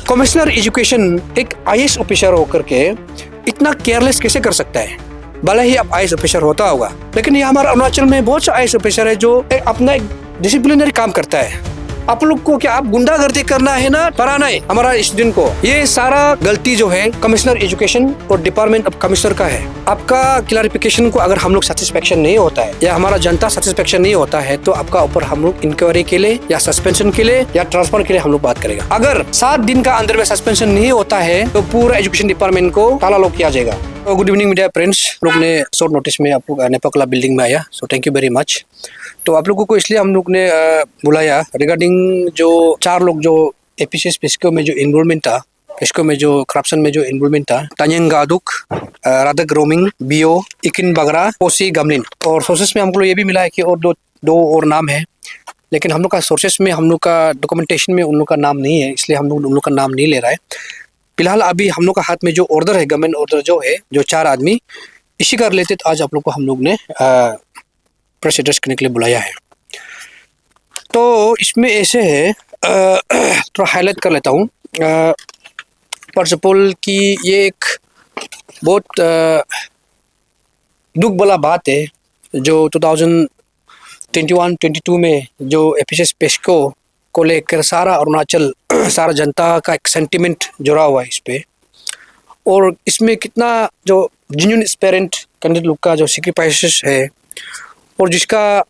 Commissioner education एक IAS officer होकर के इतना केयरलेस कैसे कर सकता है? भले ही अब आईएएस ऑफिसर होता होगा, लेकिन ये हमारा अरुणाचल में बहुत से आईएएस ऑफिसर है जो अपना एक डिसिप्लिनरी काम करता है। आप लोग को क्या आप गुंडागर्दी करना है ना पढ़ाना है हमारा स्टूडेंट को? ये सारा गलती जो है कमिश्नर एजुकेशन और डिपार्टमेंट ऑफ कमिश्नर का है। आपका क्लैरिफिकेशन को अगर हम लोग सेटिस्फेक्शन नहीं होता है या हमारा जनता सेटिस्फेक्शन नहीं होता है तो आपका ऊपर हम लोग इंक्वायरी के लिए या सस्पेंशन के लिए या ट्रांसफर के लिए हम लोग बात करेगा। अगर 7 दिन का अंदर में सस्पेंशन नहीं होता है तो पूरा एजुकेशन डिपार्टमेंट को ताला लॉक किया जाएगा। गुड इवनिंग मीडिया फ्रेंड्स, लोग ने शॉर्ट नोटिस में आप लोग नेपाकला बिल्डिंग में आया, so thank you very much. तो आप लोगों को इसलिए हम लोग ने बुलाया रिगार्डिंग जो 4 लोग जो एपीसीएस पेस्को में जो इन्वॉल्वमेंट था, पेस्को में जो करप्शन में जो इन्वॉल्वमेंट था, तान्यांग गादुक, राधक रोमिंग, बियो, इकिन बगरा, पोसी गमलिन। और सोर्सेस में हमको ये भी मिला है कि और दो और नाम है, लेकिन हम लोग का सोर्सेस में हम लोग का डॉक्यूमेंटेशन में उन लोग का नाम नहीं है, इसलिए हम लोग उन लोग का नाम नहीं ले रहा है। फिलहाल अभी हम लोग का हाथ में जो ऑर्डर है, गवर्नमेंट ऑर्डर जो है, जो 4 आदमी, इसी का रिलेटेड आज आप लोग को हम लोग ने प्रेस एड्रेस करने के लिए बुलाया है। तो इसमें ऐसे है, थोड़ा हाईलाइट कर लेता हूँ। फर्स्ट ऑफ ऑल कि ये एक बहुत दुख वाला बात है जो 2021-22 में जो एपीसीएस पेस्को को लेकर सारा अरुणाचल, सारा जनता का एक सेंटिमेंट जुड़ा हुआ है इस पे। और इसमें कितना जो जेन्युइन पेरेंट कैंडिडेट लोग का जो सेक्रीफाइसेस है और जिसका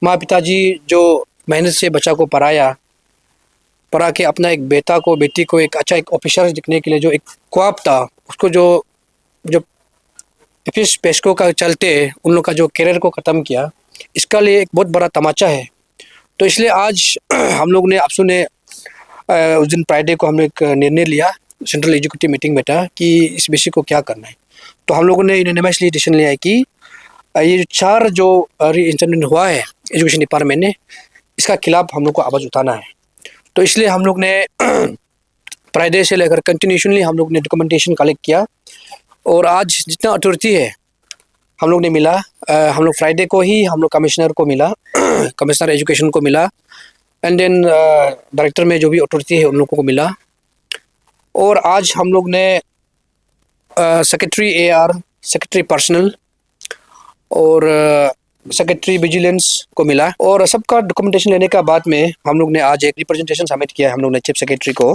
माँ पिताजी जो मेहनत से बच्चा को पढ़ा के अपना एक बेटा को बेटी को एक अच्छा एक ऑफिसर दिखने के लिए जो एक ख्वाब था, उसको जो एपीसीएस पेस्को का चलते उन लोग का जो करियर को ख़त्म किया, इसका लिए एक बहुत बड़ा तमाचा है। तो इसलिए आज हम लोग ने आपसू ने उस दिन फ्राइडे को हमने एक निर्णय लिया, सेंट्रल एजुकेटिव मीटिंग में था कि इस विषय को क्या करना है। तो हम लोगों ने यूनानिमसली डिसीजन लिया है कि ये 4 जो री-इंस्टेटमेंट हुआ है एजुकेशन डिपार्टमेंट ने, इसका खिलाफ हम लोग को आवाज़ उठाना है। तो इसलिए हम लोग ने फ्राइडे से लेकर कंटिन्यूशनली हम लोग ने डॉक्यूमेंटेशन कलेक्ट किया और आज जितना अथॉरिटी है हम लोग ने मिला, हम लोग फ्राइडे को ही हम लोग कमिश्नर को मिला, कमिश्नर एजुकेशन को मिला, एंड देन डायरेक्टर में जो भी अथॉरिटी है उन लोगों को मिला। और आज हम लोग ने सेक्रेटरी एआर, सेक्रेटरी पर्सनल और सेक्रेटरी विजिलेंस को मिला। और सबका डॉक्यूमेंटेशन लेने का बाद में हम लोग ने आज एक रिप्रेजेंटेशन सबमिट किया है हम लोग ने चीफ सेक्रेटरी को।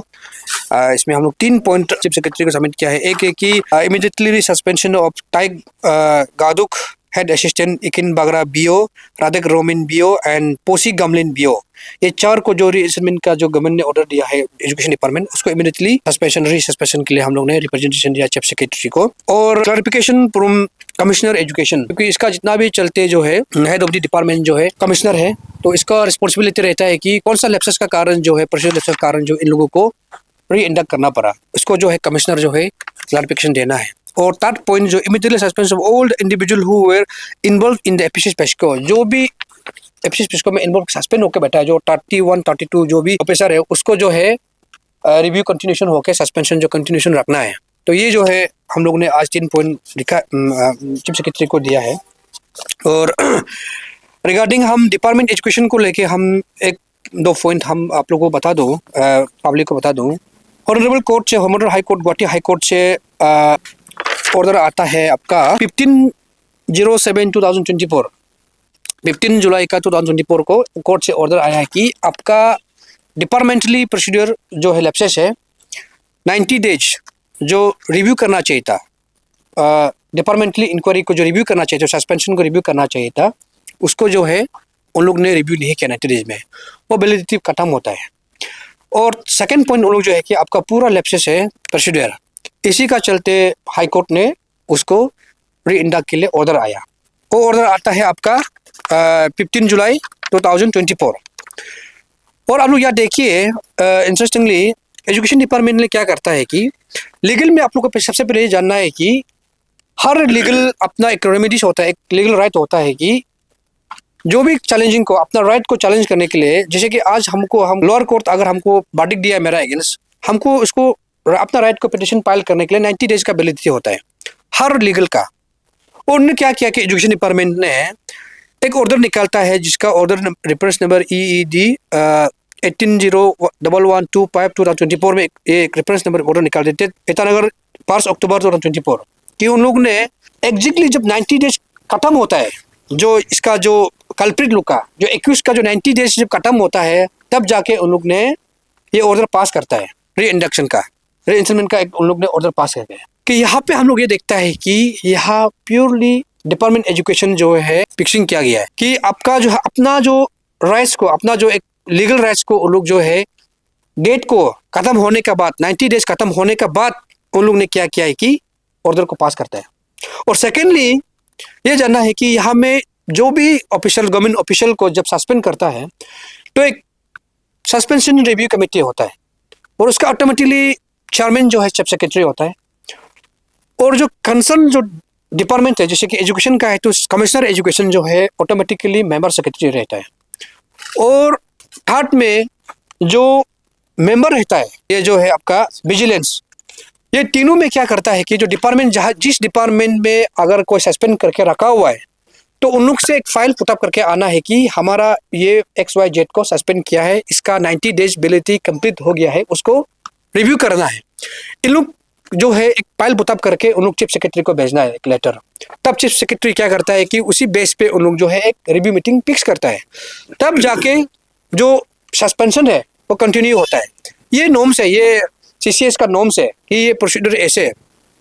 इसमें हम लोग 3 पॉइंट चीफ सेक्रेटरी को सबमिट किया है। एक है कि immediately suspension of Taig Gaduk head assistant Ikin Bagra BO, Radhak Romin BO and Posi Gamlin BO. ये 4 को जो रीअसेसमेंट का जो गवर्नमेंट ने ऑर्डर दिया है एजुकेशन डिपार्टमेंट, उसको इमीडिएटली सस्पेंशन के लिए हम लोग ने रिप्रेजेंटेशन दिया चीफ सेक्रेटरी को। और क्लैरिफिकेशन फ्रॉम कमिश्नर एजुकेशन, क्योंकि इसका जितना भी चलते जो है हेड ऑफ द डिपार्टमेंट जो है कमिश्नर है, तो इसका रिस्पॉन्सिबिलिटी रहता है कि कौन सा लैप्सेस का कारण जो है, प्रोसीजर लैप्सेस का कारण जो इन लोगों को री इंडक्ट करना पड़ा, उसको जो है कमिश्नर जो है क्लैरिफिकेशन देना है। और 3rd पॉइंट जो immediately suspension of all individual who were involved in the APCS fiasco, जो भी एपीसीएस पेस्को में इन्वॉल्व सस्पेंड होकर बैठा है, जो 31, 32 जो भी ऑफिसर है, उसको जो है रिव्यू कंटिन्यूशन होकर सस्पेंशन जो कंटिन्यूशन रखना है। तो ये जो है हम लोग ने आज 3 पॉइंट लिखा चीफ सेक्रेटरी को दिया है। और रिगार्डिंग हम डिपार्टमेंट एजुकेशन को लेके हम 1-2 पॉइंट हम आप लोगों को बता दूँ, पब्लिक को बता दूँ। ऑनरेबल कोर्ट से, honourable high court, Guwahati high court से ऑर्डर आता है आपका 15/07/2024, 15 जुलाई का 2024 को कोर्ट से ऑर्डर आया है कि आपका डिपार्टमेंटली प्रोसीड्यूर जो है लैप्सेस है 90 डेज जो रिव्यू करना चाहिए था, डिपार्टमेंटली इंक्वायरी को जो रिव्यू करना चाहिए था, सस्पेंशन को रिव्यू करना चाहिए था, उसको जो है उन लोग ने रिव्यू नहीं किया 90 डेज में, वो वैलिडिटी खत्म होता है। और सेकंड पॉइंट उन लोग जो है कि आपका पूरा लैप्सेस है प्रोसीड्यूर, इसी का चलते हाई कोर्ट ने उसको री इंडक्ट के लिए ऑर्डर आया। वो ऑर्डर आता है आपका 15 जुलाई 2024। और आप लोग यहाँ देखिए, इंटरेस्टिंगली एजुकेशन डिपार्टमेंट ने क्या करता है कि लीगल में आप लोग को सबसे पहले जानना है कि हर लीगल अपना एक रेमेडीज होता है, एक लीगल राइट होता है कि जो भी चैलेंजिंग को, अपना राइट को चैलेंज करने के लिए, जैसे कि आज हम लोअर कोर्ट अगर हमको वर्डिक्ट दिया है मेरा अगेंस्ट, हमको उसको अपना राइट को पिटीशन फाइल करने के लिए 90 डेज का वैलिडिटी होता है हर लीगल का। और उन्होंने क्या किया कि एजुकेशन डिपार्टमेंट ने एक ऑर्डर निकालता है जिसका ऑर्डर रेफरेंस नंबर EED 18/11/2024 में एक रेफरेंस नंबर ऑर्डर निकाल देते ईटानगर 5 अक्टूबर 2024 कि उन लोग ने एग्जैक्टली जब 90 डेज खत्म होता है, जो इसका जो कल्प्रिट लोग का जो एक्यूज का जो 90 डेज जब खत्म होता है, तब जाके उन लोग ने ये ऑर्डर पास करता है री इंडक्शन का, री इंस्टॉलमेंट का उन लोग ने ऑर्डर पास करते हैं। कि यहाँ पे हम लोग ये देखता है कि यहाँ प्योरली डिपार्टमेंट एजुकेशन जो है फिक्सिंग किया गया है कि आपका जो अपना जो राइट्स को, अपना जो एक लीगल राइट्स को उन लोग जो है डेट को खत्म होने के बाद 90 डेज खत्म होने के बाद उन लोग ने क्या किया है कि ऑर्डर को पास करता है। और सेकेंडली ये जानना है कि यहाँ में जो भी ऑफिशियल गवर्नमेंट ऑफिशियल को जब सस्पेंड करता है तो एक सस्पेंशन रिव्यू कमेटी होता है और उसका ऑटोमेटिकली चेयरमैन जो है चीफ सेक्रेटरी होता है। और जो कंसर्न जो डिपार्टमेंट है जैसे कि एजुकेशन का है तो कमिश्नर एजुकेशन जो है ऑटोमेटिकली मेंबर सेक्रेटरी रहता है। और थर्ड में जो मेंबर रहता है ये जो है आपका विजिलेंस, ये तीनों में क्या करता है कि जो डिपार्टमेंट जहाँ जिस डिपार्टमेंट में अगर कोई सस्पेंड करके रखा हुआ है तो उन लोग से एक फाइल पुटअप करके आना है कि हमारा ये XYZ को सस्पेंड किया है, इसका 90 डेज वैलिडिटी कंप्लीट हो गया है, उसको रिव्यू करना है। इन लोग जो है एक फाइल पुटअप करके उन लोग चीफ सेक्रेटरी को भेजना है एक लेटर। तब चीफ सेक्रेटरी क्या करता है कि उसी बेस पे उन लोग जो है एक रिव्यू मीटिंग फिक्स करता है, तब जाके जो सस्पेंशन है वो कंटिन्यू होता है। ये नॉर्म्स है, ये CCS का नॉर्म्स है कि ये प्रोसीड्यूर ऐसे है।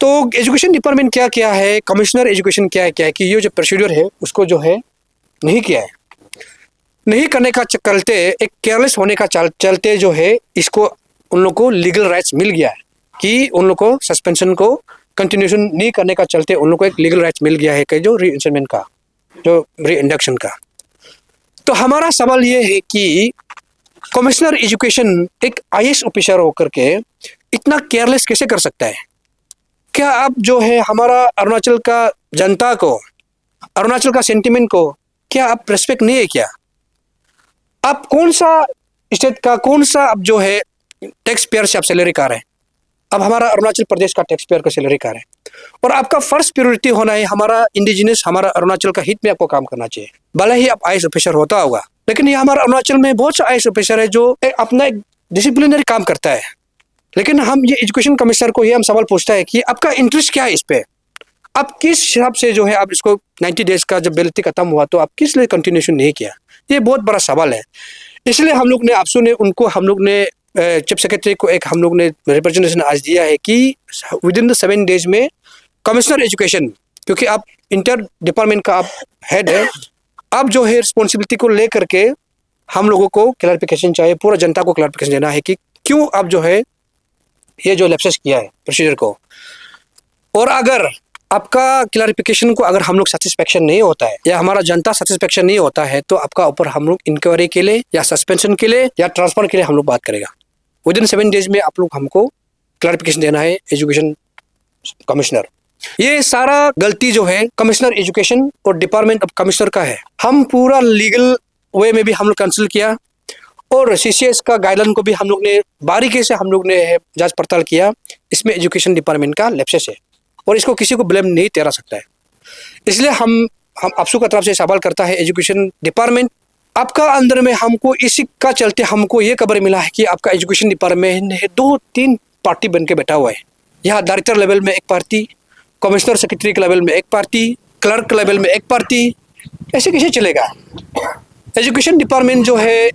तो एजुकेशन डिपार्टमेंट क्या किया है, कमिश्नर एजुकेशन क्या है कि ये जो प्रोसीड्यूर है उसको जो है नहीं किया है, नहीं करने का चलते एक केयरलेस होने का चलते जो है इसको उन लोग को लीगल राइट्स मिल गया है कि उन लोग को सस्पेंशन को कंटिन्यूशन नहीं करने का चलते उन लोग को एक लीगल राइट्स मिल गया है कि जो री इंस्टॉलमेंट का, जो री इंडक्शन का। तो हमारा सवाल ये है कि कमिश्नर एजुकेशन एक IAS ऑफिसर होकर के इतना केयरलेस कैसे कर सकता है? क्या आप जो है हमारा अरुणाचल का जनता को, अरुणाचल का सेंटिमेंट को क्या आप रेस्पेक्ट नहीं है क्या? आप कौन सा स्टेट का, कौन सा आप जो है टैक्स पेयर से आप सैलरी का रहे हैं? अब हमारा अरुणाचल प्रदेश का टैक्स पेयर का सैलरी का है और आपका फर्स्ट प्रायोरिटी होना है हमारा इंडिजिनस, हमारा अरुणाचल का हित में आपको काम करना चाहिए। भले ही आप IAS ऑफिसर होता होगा, लेकिन ये हमारा अरुणाचल में बहुत से IAS ऑफिसर है जो अपना एक डिसिप्लिनरी काम करता है। लेकिन हम ये एजुकेशन कमिश्नर को ये हम सवाल पूछता है कि आपका इंटरेस्ट क्या है इस पे? आप किस हिसाब से जो है आप इसको 90 डेज का जब वैलिडिटी खत्म हुआ तो आप किस लिए कंटिन्यूशन नहीं किया? ये बहुत बड़ा सवाल है। इसलिए हम लोग ने आपसू ने उनको, हम लोग ने चीफ सेक्रेटरी को एक हम लोग ने रिप्रेजेंटेशन आज दिया है कि विद इन द 7 डेज में कमिश्नर एजुकेशन, क्योंकि आप इंटर डिपार्टमेंट का आप हेड है, आप जो है रिस्पॉन्सिबिलिटी को ले करके हम लोगों को क्लैरिफिकेशन चाहिए, पूरा जनता को क्लैरिफिकेशन देना है कि क्यों आप जो है ये जो लैप्सेस किया है प्रोसीजर को। और अगर आपका क्लैरिफिकेशन को अगर हम लोग सेटिस्फेक्शन नहीं होता है या हमारा जनता सेटिस्फेक्शन नहीं होता है तो आपका ऊपर हम लोग इंक्वायरी के लिए या सस्पेंशन के लिए या ट्रांसफर के लिए हम लोग बात करेगा। विद इन 7 डेज में आप लोग हमको क्लैरिफिकेशन देना है एजुकेशन कमिश्नर। ये सारा गलती जो है कमिश्नर एजुकेशन और डिपार्टमेंट ऑफ कमिश्नर का है। हम पूरा लीगल वे में भी हम लोग कंसल्ट किया और CCS का गाइडलाइन को भी हम लोग ने बारीकी से हम लोग ने जांच पड़ताल किया। इसमें एजुकेशन डिपार्टमेंट का लैप्सेस है और इसको किसी को ब्लेम नहीं ठहरा सकता है। इसलिए हम आपसू का तरफ से सवाल करता है एजुकेशन डिपार्टमेंट, आपका अंदर में हमको इसी का चलते हमको ये खबर मिला है कि आपका एजुकेशन डिपार्टमेंट है 2-3 पार्टी बन के बैठा हुआ है। यहाँ डायरेक्टर लेवल में एक पार्टी, कमिश्नर सेक्रेटरी के लेवल में एक पार्टी, क्लर्क लेवल में एक पार्टी, ऐसे कैसे चलेगा? एजुकेशन डिपार्टमेंट जो है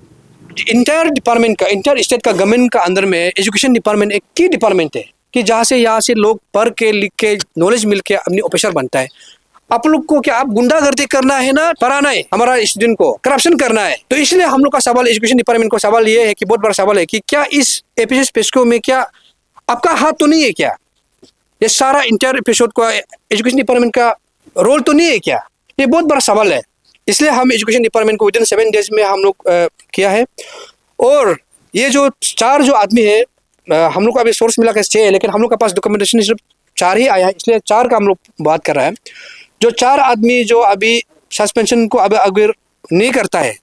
इंटायर डिपार्टमेंट का, इंटायर स्टेट का गवर्नमेंट का अंदर में एजुकेशन डिपार्टमेंट एक की डिपार्टमेंट है कि जहाँ से यहाँ से लोग पढ़ के लिख के नॉलेज मिल के अपनी ऑफिसर बनता है। आप लोग को क्या आप गुंडागर्दी करना है ना पढ़ाना है हमारा स्टूडेंट को, करप्शन करना है? तो इसलिए हम लोग का सवाल एजुकेशन डिपार्टमेंट को सवाल ये है कि बहुत बड़ा सवाल है कि क्या इस एपिसोड पेस्को में क्या आपका हाथ तो नहीं है क्या? ये सारा इंटायर एपिसोड का एजुकेशन डिपार्टमेंट का रोल तो नहीं है क्या? ये बहुत बड़ा सवाल है। इसलिए हम एजुकेशन डिपार्टमेंट को विद इन 7 डेज में हम लोग किया है। और ये जो 4 जो आदमी है, हम लोग को अभी सोर्स मिला के 6 है, लेकिन हम लोग के पास डॉक्यूमेंटेशन सिर्फ 4 ही आया है, इसलिए 4 का हम लोग बात कर रहा है। जो 4 आदमी जो अभी सस्पेंशन को अब अगर नहीं करता है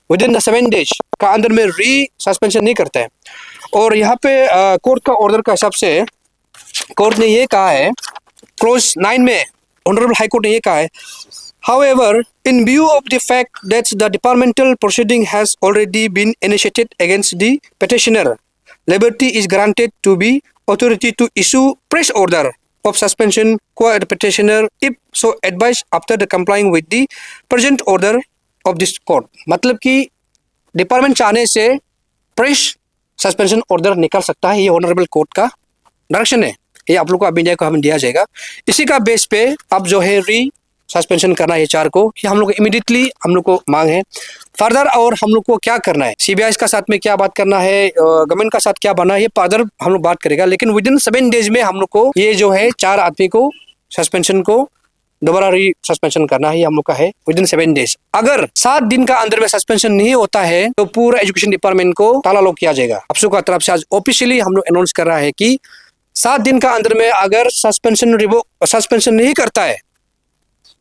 विद इन द 7 डेज का अंदर में री सस्पेंशन नहीं करता है। और यहाँ पे कोर्ट का ऑर्डर का हिसाब से कोर्ट ने ये कहा है, क्लोज 9 में ऑनरेबल हाई कोर्ट ने ये कहा है However, in view of the fact that the departmental proceeding has already been initiated against the petitioner, liberty is granted to be authority to issue fresh order of suspension qua the petitioner if so advised after the complying with the present order of this court. मतलब कि department चाहने से fresh suspension order निकल सकता है। ये honourable court का direction है। ये आप लोग को अभी को हमें दिया जाएगा। इसी का बेस पे अब जो है री सस्पेंशन करना है एचआर को, ये हम लोग इमीडिएटली हम लोग को मांग है। फर्दर और हम लोग को क्या करना है, सीबीआई का साथ में क्या बात करना है, गवर्नमेंट का साथ क्या बनना है, ये फर्दर हम लोग बात करेगा। लेकिन विद इन 7 डेज में हम लोग को ये जो है 4 आदमी को सस्पेंशन को दोबारा री सस्पेंशन करना है, हम लोग का है विद इन 7 डेज। अगर 7 दिन का अंदर में सस्पेंशन नहीं होता है तो पूरा एजुकेशन डिपार्टमेंट को ताला लॉक किया जाएगा। अफसू का तरफ से आज ऑफिशियली हम लोग अनाउंस कर रहा है कि 7 दिन का अंदर में अगर सस्पेंशन नहीं करता है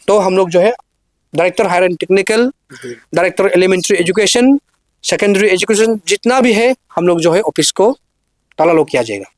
तो हम लोग जो है director higher and technical, director elementary education, secondary education जितना भी है हम लोग जो है ऑफिस को ताला लॉक किया जाएगा।